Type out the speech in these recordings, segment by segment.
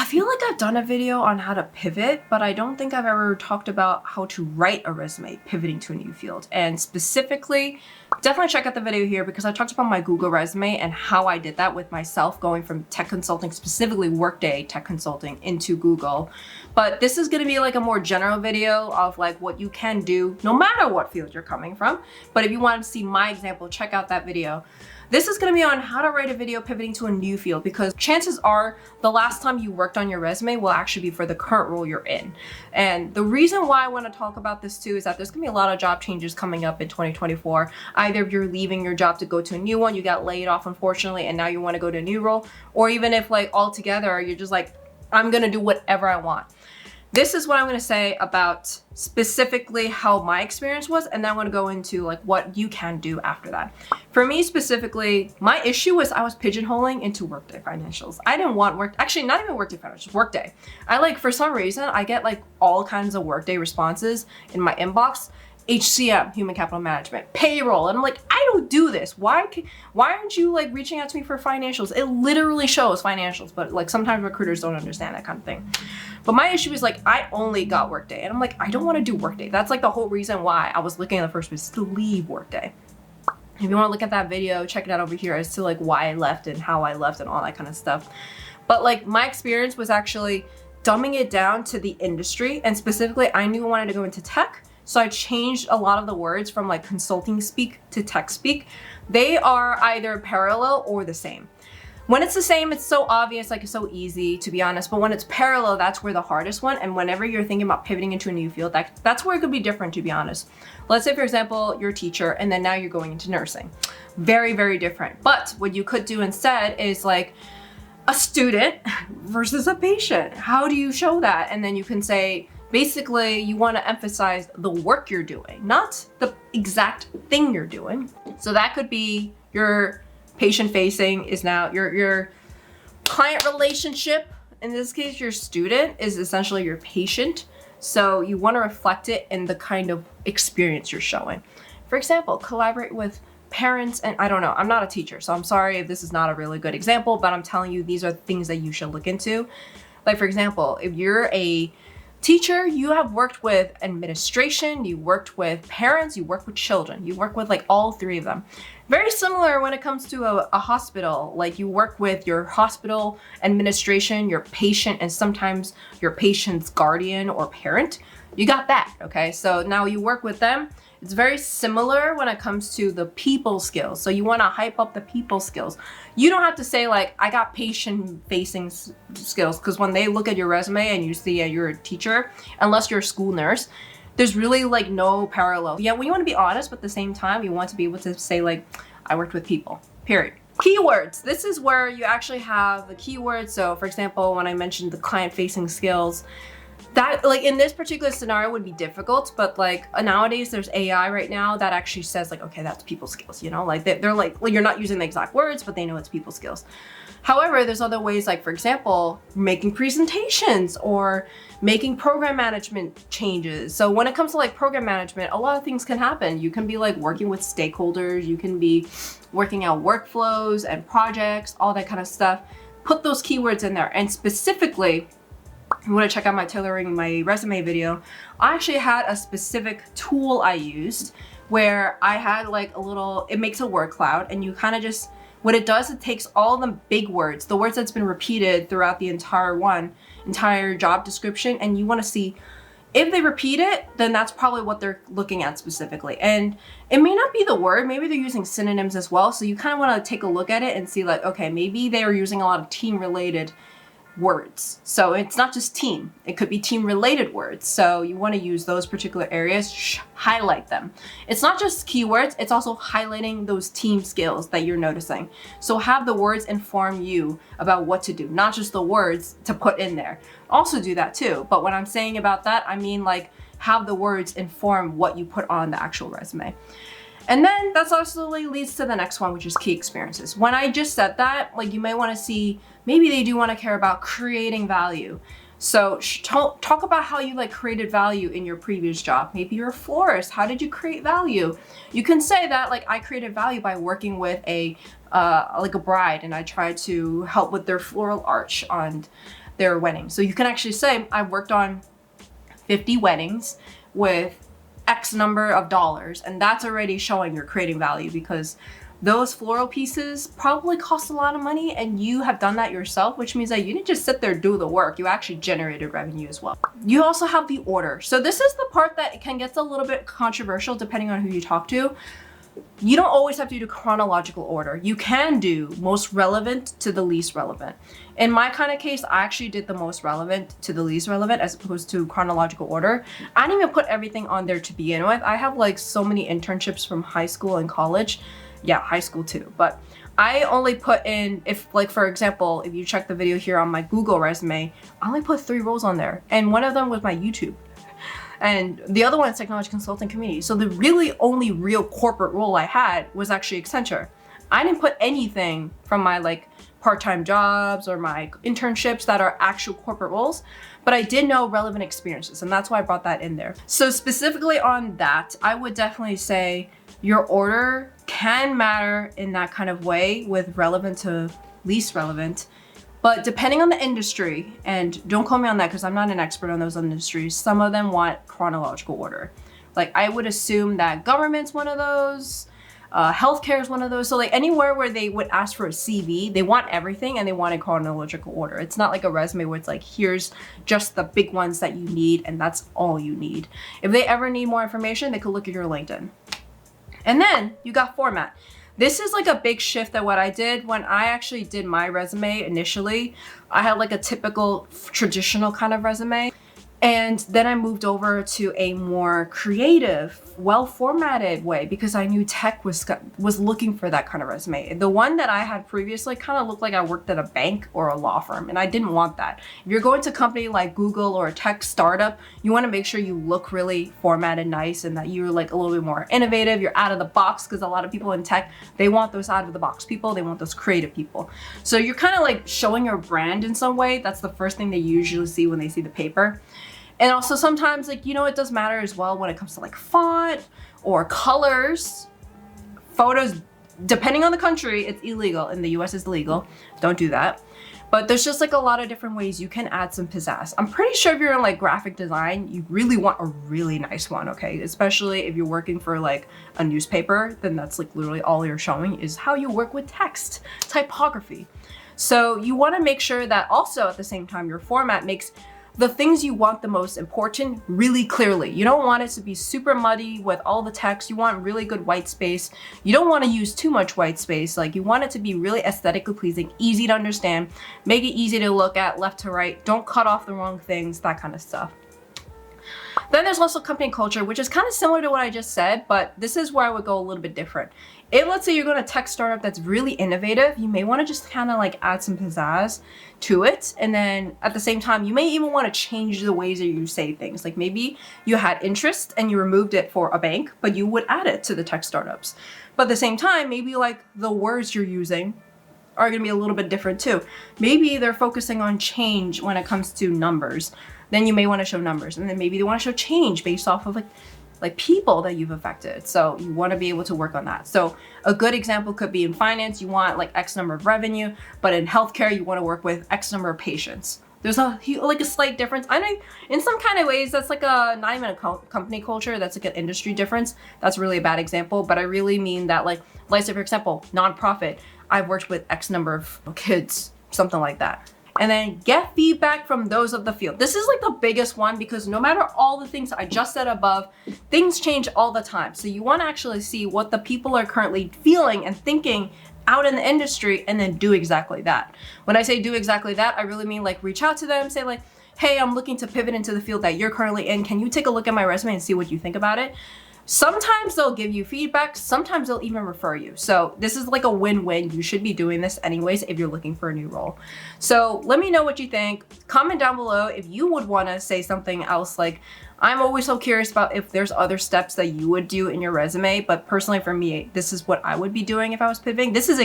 I feel like I've done a video on how to pivot, but I don't think I've ever talked about how to write a resume pivoting to a new field. And specifically, definitely check out the video here because I talked about my Google resume and how I did that with myself going from tech consulting, specifically Workday tech consulting, into Google. But this is going to be like a more general video of like what you can do no matter what field you're coming from. But if you want to see my example, check out that video. This is going to be on how to write a video pivoting to a new field, because chances are the last time you worked on your resume will actually be for the current role you're in. And the reason why I want to talk about this too is that there's going to be a lot of job changes coming up in 2024. Either if you're leaving your job to go to a new one, you got laid off unfortunately, and now you want to go to a new role, or even if like altogether you're just like, I'm going to do whatever I want. This is what I'm going to say about specifically how my experience was, and then I'm going to go into like what you can do after that. For me specifically, my issue was I was pigeonholing into Workday financials. I didn't want actually not even Workday financials, Workday. I like, for some reason, I get like all kinds of Workday responses in my inbox. HCM, human capital management, payroll, and I'm like, I don't do this. Why aren't you like reaching out to me for financials? It literally shows financials, but like sometimes recruiters don't understand that kind of thing. But my issue is like, I only got Workday, and I'm like, I don't want to do Workday. That's like the whole reason why I was looking in the first place, to leave Workday. If you want to look at that video, check it out over here as to like why I left and how I left and all that kind of stuff. But like my experience was actually dumbing it down to the industry, and specifically I knew I wanted to go into tech. So I changed a lot of the words from like consulting speak to tech speak. They are either parallel or the same. When it's the same, it's so obvious, like it's so easy to be honest, but when it's parallel, that's where the hardest one. And whenever you're thinking about pivoting into a new field, that's where it could be different, to be honest. Let's say, for example, you're a teacher and then now you're going into nursing. Very, very different. But what you could do instead is like a student versus a patient. How do you show that? And then you can say, basically, you want to emphasize the work you're doing, not the exact thing you're doing. So that could be your patient facing is now your client relationship. In this case, your student is essentially your patient. So you want to reflect it in the kind of experience you're showing. For example, collaborate with parents, and I don't know, I'm not a teacher, so I'm sorry if this is not a really good example, but I'm telling you, these are things that you should look into. Like, for example, if you're a teacher, you have worked with administration, you worked with parents, you work with children, you work with like all three of them. Very similar when it comes to a hospital, like you work with your hospital administration, your patient, and sometimes your patient's guardian or parent. You got that, okay? So now you work with them. It's very similar when it comes to the people skills. So you want to hype up the people skills. You don't have to say like, I got patient facing skills, because when they look at your resume and you see you're a teacher, unless you're a school nurse, there's really like no parallel. Yeah, we want to be honest, but at the same time, you want to be able to say like, I worked with people, period. Keywords. This is where you actually have the keywords. So for example, when I mentioned the client facing skills, that like in this particular scenario would be difficult, but like nowadays there's AI right now that actually says like, okay, that's people skills, you know, like they're like, well, you're not using the exact words, but they know it's people skills. However, there's other ways, like for example, making presentations or making program management changes. So when it comes to like program management, a lot of things can happen. You can be like working with stakeholders, you can be working out workflows and projects, all that kind of stuff. Put those keywords in there. And specifically, if you want to check out my tailoring my resume video, I actually had a specific tool I used where I had like a little, it makes a word cloud, and you kind of just, what it does, it takes all the big words, the words that's been repeated throughout the entire job description, and you want to see if they repeat it, then that's probably what they're looking at specifically. And it may not be the word, maybe they're using synonyms as well. So you kind of want to take a look at it and see like, okay, maybe they are using a lot of team related words. So it's not just team, it could be team related words. So you want to use those particular areas, highlight them. It's not just keywords, it's also highlighting those team skills that you're noticing. So have the words inform you about what to do, not just the words to put in there. Also do that too. But when I'm saying about that, I mean like have the words inform what you put on the actual resume. And then that's also leads to the next one, which is key experiences. When I just said that, like you may want to see, maybe they do want to care about creating value. So talk about how you like created value in your previous job. Maybe you're a florist. How did you create value? You can say that like I created value by working with a like a bride, and I tried to help with their floral arch on their wedding. So you can actually say I worked on 50 weddings with X number of dollars, and that's already showing you're creating value, because those floral pieces probably cost a lot of money and you have done that yourself, which means that you didn't just sit there do the work, you actually generated revenue as well. You also have the order. So this is the part that can get a little bit controversial depending on who you talk to. You don't always have to do chronological order. You can do most relevant to the least relevant. In my kind of case, I actually did the most relevant to the least relevant as opposed to chronological order. I didn't even put everything on there to begin with. I have like so many internships from high school and college. Yeah, high school too. But I only put in, if like, for example, if you check the video here on my Google resume, I only put 3 roles on there. And one of them was my YouTube. And the other one is technology consulting community. So the really only real corporate role I had was actually Accenture. I didn't put anything from my like part-time jobs or my internships that are actual corporate roles, but I did know relevant experiences, and that's why I brought that in there. So specifically on that, I would definitely say your order can matter in that kind of way with relevant to least relevant. But depending on the industry, and don't call me on that because I'm not an expert on those industries, some of them want chronological order. Like I would assume that government's one of those, healthcare is one of those. So like anywhere where they would ask for a CV, they want everything and they want in chronological order. It's not like a resume where it's like, here's just the big ones that you need and that's all you need. If they ever need more information, they could look at your LinkedIn. And then you got format. This is like a big shift at what I did when I actually did my resume initially. I had like a typical traditional kind of resume. And then I moved over to a more creative, well-formatted way because I knew tech was looking for that kind of resume. The one that I had previously kind of looked like I worked at a bank or a law firm, and I didn't want that. If you're going to a company like Google or a tech startup, you want to make sure you look really formatted nice and that you're like a little bit more innovative, you're out of the box, because a lot of people in tech, they want those out of the box people, they want those creative people. So you're kind of like showing your brand in some way. That's the first thing they usually see when they see the paper. And also sometimes, like, you know, it does matter as well when it comes to like font or colors. Photos, depending on the country, it's illegal. In the US it's legal. Don't do that. But there's just like a lot of different ways you can add some pizzazz. I'm pretty sure if you're in like graphic design, you really want a really nice one, okay? Especially if you're working for like a newspaper, then that's like literally all you're showing is how you work with text, typography. So you want to make sure that also at the same time your format makes the things you want the most important really clearly. You don't want it to be super muddy with all the text. You want really good white space. You don't want to use too much white space. Like you want it to be really aesthetically pleasing, easy to understand, make it easy to look at left to right. Don't cut off the wrong things, that kind of stuff. Then there's also company culture, which is kind of similar to what I just said, but this is where I would go a little bit different. If let's say you're going to tech startup that's really innovative, you may want to just kind of like add some pizzazz to it. And then at the same time, you may even want to change the ways that you say things. Like maybe you had interest and you removed it for a bank, but you would add it to the tech startups. But at the same time, maybe like the words you're using are going to be a little bit different too. Maybe they're focusing on change when it comes to numbers. Then you may want to show numbers, and then maybe they want to show change based off of like people that you've affected. So you want to be able to work on that. So a good example could be in finance, you want like X number of revenue, but in healthcare, you want to work with X number of patients. There's a slight difference. I know in some kind of ways that's like not even a company culture, that's like an industry difference. That's really a bad example, but I really mean that like let's say for example, nonprofit, I've worked with X number of kids, something like that. And then get feedback from those of the field. This is like the biggest one because no matter all the things I just said above, things change all the time. So you want to actually see what the people are currently feeling and thinking out in the industry and then do exactly that. When I say do exactly that, I really mean like reach out to them, say like, hey, I'm looking to pivot into the field that you're currently in. Can you take a look at my resume and see what you think about it? Sometimes they'll give you feedback, sometimes they'll even refer you. So this is like a win-win. You should be doing this anyways if you're looking for a new role. So let me know what you think. Comment down below if you would want to say something else. Like I'm always so curious about if there's other steps that you would do in your resume, but personally for me, this is what I would be doing if I was pivoting. This is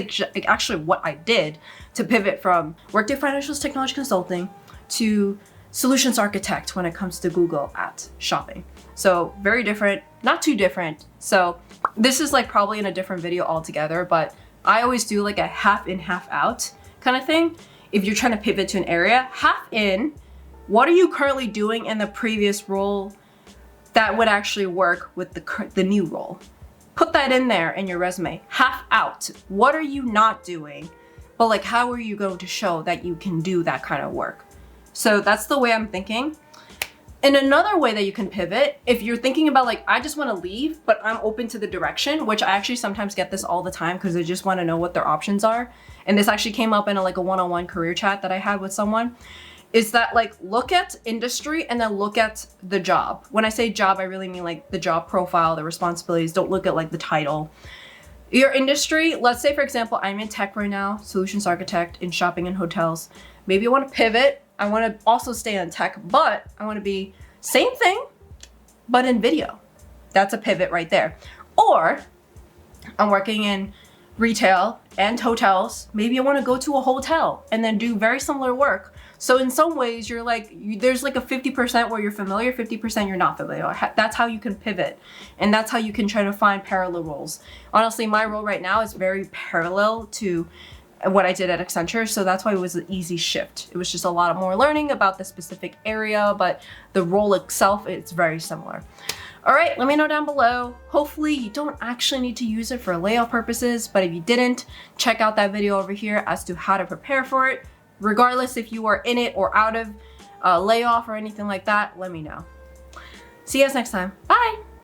actually what I did to pivot from Workday Financials Technology Consulting to solutions architect when it comes to Google at shopping. So very different, not too different. So this is like probably in a different video altogether, but I always do like a half in, half out kind of thing. If you're trying to pivot to an area, half in, what are you currently doing in the previous role that would actually work with the new role? Put that in there in your resume. Half out, what are you not doing? But like, how are you going to show that you can do that kind of work? So that's the way I'm thinking. And another way that you can pivot, if you're thinking about like, I just want to leave, but I'm open to the direction, which I actually sometimes get this all the time because I just want to know what their options are. And this actually came up in like a one-on-one career chat that I had with someone, is that like, look at industry and then look at the job. When I say job, I really mean like the job profile, the responsibilities. Don't look at like the title. Your industry, let's say for example, I'm in tech right now, solutions architect in shopping and hotels. Maybe I want to pivot. I want to also stay on tech, but I want to be same thing, but in video. That's a pivot right there. Or I'm working in retail and hotels. Maybe I want to go to a hotel and then do very similar work. So in some ways you're like, there's like a 50% where you're familiar, 50% you're not familiar. That's how you can pivot. And that's how you can try to find parallel roles. Honestly, my role right now is very parallel to what I did at Accenture. So that's why it was an easy shift. It was just a lot more learning about the specific area, but the role itself, it's very similar. All right, let me know down below. Hopefully you don't actually need to use it for layoff purposes, but if you didn't, check out that video over here as to how to prepare for it. Regardless if you are in it or out of layoff or anything like that, let me know. See you guys next time. Bye.